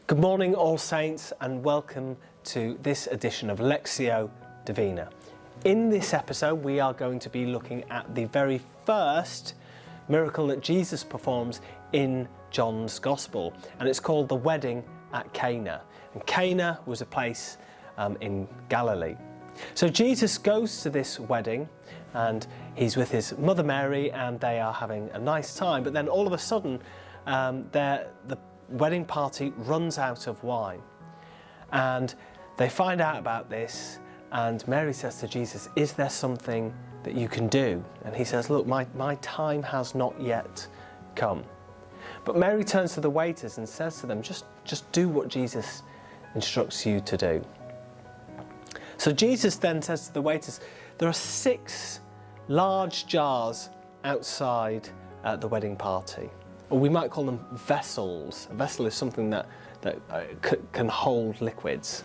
Good morning, all saints, and welcome to this edition of Lectio Divina. In this episode, we are going to be looking at the very first miracle that Jesus performs in John's Gospel, and it's called the wedding at Cana. And Cana was a place in Galilee. So Jesus goes to this wedding and he's with his mother Mary and they are having a nice time, but then all of a sudden the wedding party runs out of wine, and they find out about this, and Mary says to Jesus, "Is there something that you can do?" And he says, "Look, my time has not yet come." But Mary turns to the waiters and says to them, just do what Jesus instructs you to do. So Jesus then says to the waiters, there are 6 large jars outside the wedding party. Or we might call them vessels. A vessel is something that can hold liquids.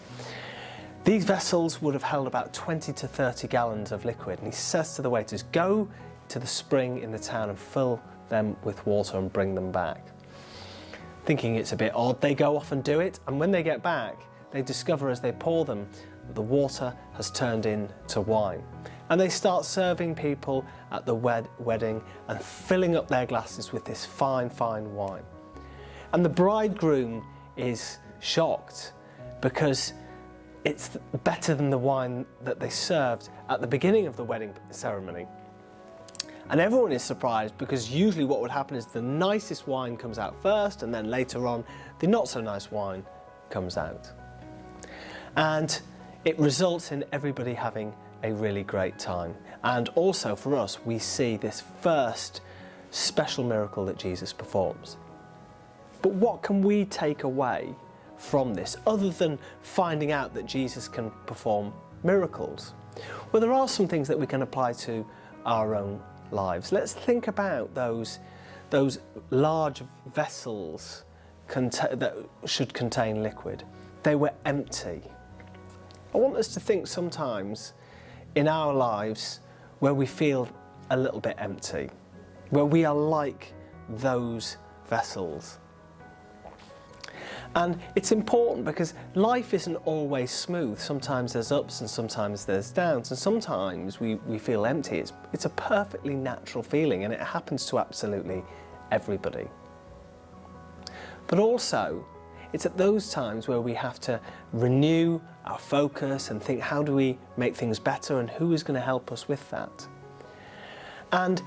These vessels would have held about 20 to 30 gallons of liquid. And he says to the waiters, go to the spring in the town and fill them with water and bring them back. Thinking it's a bit odd, they go off and do it. And when they get back, they discover as they pour them that the water has turned into wine. And they start serving people at the wedding and filling up their glasses with this fine, fine wine. And the bridegroom is shocked because it's better than the wine that they served at the beginning of the wedding ceremony. And everyone is surprised because usually what would happen is the nicest wine comes out first, and then later on the not so nice wine comes out. And it results in everybody having a really great time. And also for us, we see this first special miracle that Jesus performs. But what can we take away from this other than finding out that Jesus can perform miracles? Well, there are some things that we can apply to our own lives. Let's think about those large vessels that should contain liquid. They were empty. I want us to think sometimes in our lives where we feel a little bit empty, where we are like those vessels. And it's important because life isn't always smooth. Sometimes there's ups and sometimes there's downs, and sometimes we feel empty. It's a perfectly natural feeling, and it happens to absolutely everybody. But also, it's at those times where we have to renew our focus and think, how do we make things better, and who is going to help us with that? And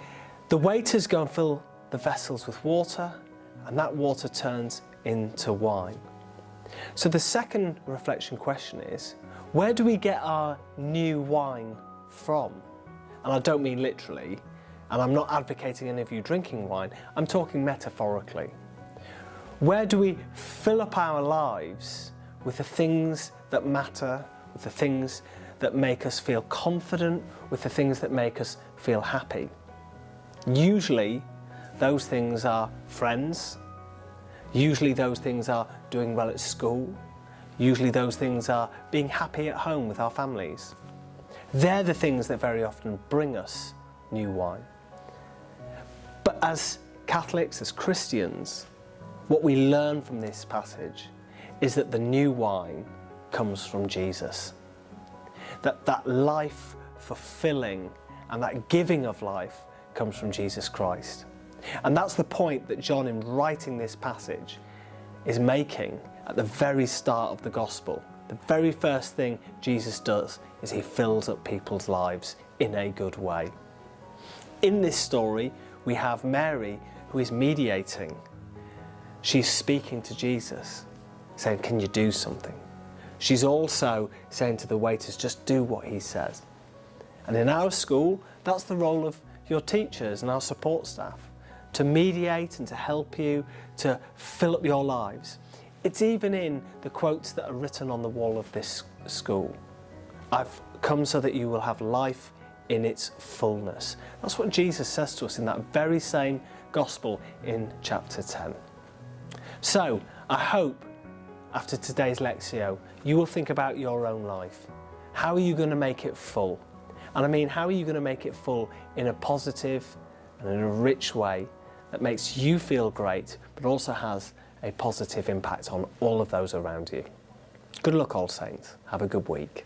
the waiters go and fill the vessels with water, and that water turns into wine. So the second reflection question is, where do we get our new wine from? And I don't mean literally, and I'm not advocating any of you drinking wine, I'm talking metaphorically. Where do we fill up our lives with the things that matter, with the things that make us feel confident, with the things that make us feel happy? Usually those things are friends. Usually those things are doing well at school. Usually those things are being happy at home with our families. They're the things that very often bring us new wine. But as Catholics, as Christians, what we learn from this passage is that the new wine comes from Jesus. That life fulfilling and that giving of life comes from Jesus Christ. And that's the point that John, in writing this passage, is making at the very start of the Gospel. The very first thing Jesus does is he fills up people's lives in a good way. In this story, we have Mary, who is mediating. She's speaking to Jesus, saying, can you do something? She's also saying to the waiters, just do what he says. And in our school, that's the role of your teachers and our support staff, to mediate and to help you to fill up your lives. It's even in the quotes that are written on the wall of this school. I've come so that you will have life in its fullness. That's what Jesus says to us in that very same Gospel in chapter 10. So, I hope after today's Lectio, you will think about your own life. How are you going to make it full? And I mean, how are you going to make it full in a positive and in a rich way that makes you feel great, but also has a positive impact on all of those around you. Good luck, All Saints. Have a good week.